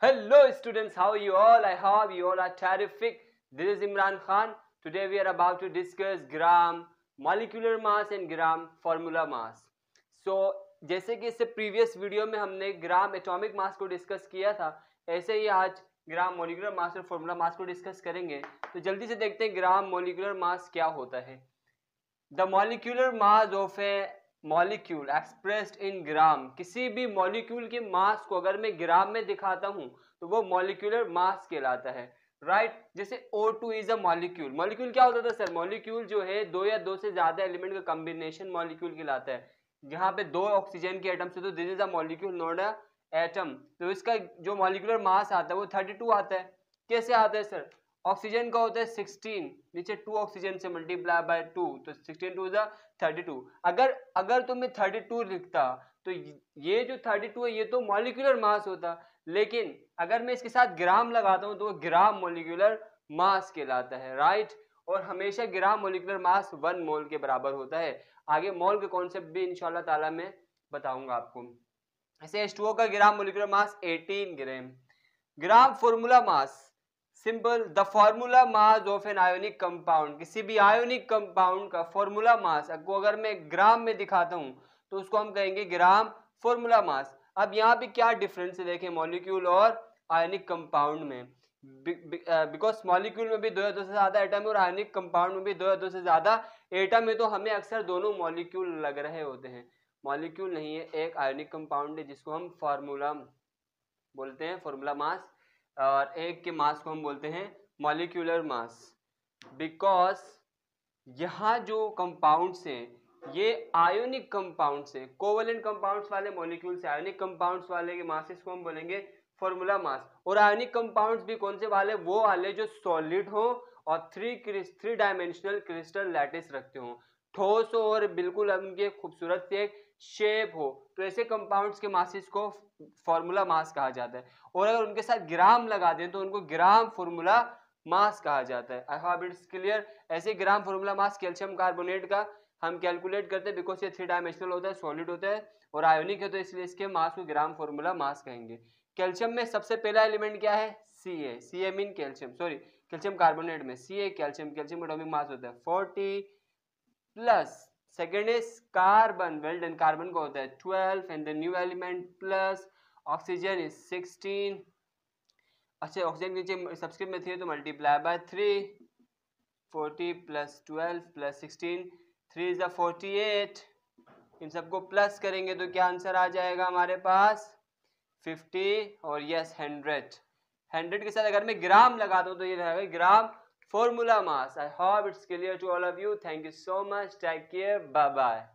Hello students, how are you all? I hope you all are terrific. This is Imran Khan. Today we are about to discuss gram, molecular mass and gram formula mass. So जैसे कि इससे previous video में हमने gram atomic mass को discuss किया था, ऐसे ही आज ग्राम मोलिकुलर मास और फॉर्मूला मास को डिस्कस करेंगे। तो जल्दी से देखते हैं ग्राम मोलिकुलर मास क्या होता है। The molecular mass of a molecule expressed in gram, किसी भी मॉलिक्यूल के मास को अगर मैं ग्राम में दिखाता हूं तो वो मॉलिक्यूलर मास कहलाता है। राइट जैसे O2 is a molecule. Molecule क्या होता था सर? मॉलिक्यूल जो है दो या दो से ज्यादा एलिमेंट का कॉम्बिनेशन मॉलिक्यूल कहलाता है। यहाँ पे दो ऑक्सीजन के एटम्स है तो this is a molecule not a atom. तो इसका जो मॉलिक्यूलर मास आता है वो 32 आता है। कैसे आता है सर? ऑक्सीजन का होता है 16, नीचे 2 ऑक्सीजन से मल्टीप्लाई बाय 2, तो 16 टू इज 32। अगर तो मैं 32 लिखता तो ये जो 32 है ये तो मॉलिक्यूलर मास होता, लेकिन अगर मैं इसके साथ ग्राम लगाता हूं तो वो ग्राम मॉलिक्यूलर मास कहलाता है। राइट, और हमेशा ग्राम मॉलिक्यूलर मास 1 मोल के बराबर होता है। आगे मोल का कॉन्सेप्ट भी इंशाल्लाह ताला मैं बताऊंगा आपको। ऐसे H2O का gram molecular mass 18 gram. Gram formula mass simple, the formula mass of an ionic compound, किसी भी आयोनिक कंपाउंड का फॉर्मूला मास को अगर मैं ग्राम में दिखाता हूं तो उसको हम कहेंगे ग्राम फॉर्मूला मास। अब यहाँ पे क्या डिफरेंस है देखें मॉलिक्यूल और आयोनिक कंपाउंड में। बिकॉज मॉलिक्यूल में भी दो या दो से ज्यादा एटम है और आयोनिक कंपाउंड में भी दो या दो से ज्यादा एटम है, तो हमें अक्सर दोनों मॉलिक्यूल लग रहे होते हैं। मॉलिक्यूल नहीं है, एक आयोनिक कंपाउंड है जिसको हम फार्मूला बोलते हैं, फॉर्मूला मास, और एक के मास को हम बोलते हैं मॉलिक्यूलर मास। बिकॉज यहाँ जो कंपाउंड्स हैं ये आयोनिक कंपाउंड्स हैं, कोवेलेंट कंपाउंड्स वाले मॉलिक्यूल्स, आयोनिक कंपाउंड्स वाले के मासेस को हम बोलेंगे फॉर्मूला मास। और आयोनिक कंपाउंड्स भी कौन से वाले? वो वाले जो सॉलिड हो और थ्री डायमेंशनल क्रिस्टल लैटिस रखते हो, ठोस हो और बिल्कुल उनके खूबसूरत से एक शेप हो, तो ऐसे कंपाउंड्स के मासेस को फॉर्मूला मास कहा जाता है। और अगर उनके साथ ग्राम लगा दें तो उनको ग्राम फॉर्मूला मास कहा जाता है। I hope it's clear. ऐसे gram formula mass calcium carbonate का हम कैलकुलेट करते हैं बिकॉज ये 3 डायमेंशनल होता है, सॉलिड होता है और आयोनिक है, तो इसलिए इसके मास को ग्राम फॉर्मूला मास कहेंगे। कैल्शियम में सबसे पहला एलिमेंट क्या है? Ca mean calcium, sorry calcium carbonate में Ca calcium, calcium atomic mass होता है 40 plus, second is carbon, well done, carbon का होता है 12 and the new element plus oxygen is 16। अच्छा ऑक्सीजन नीचे सबस्क्रिप्ट में थी तो multiply by 3, 40 plus 12 plus 16, 3 is 48। इन सबको प्लस करेंगे तो क्या आंसर आ जाएगा हमारे पास? 50 और यस 100 के साथ अगर मैं ग्राम लगा दूं तो ये रहेगा gram formula mass. I hope it's clear to all of you. Thank you so much, take care, bye bye.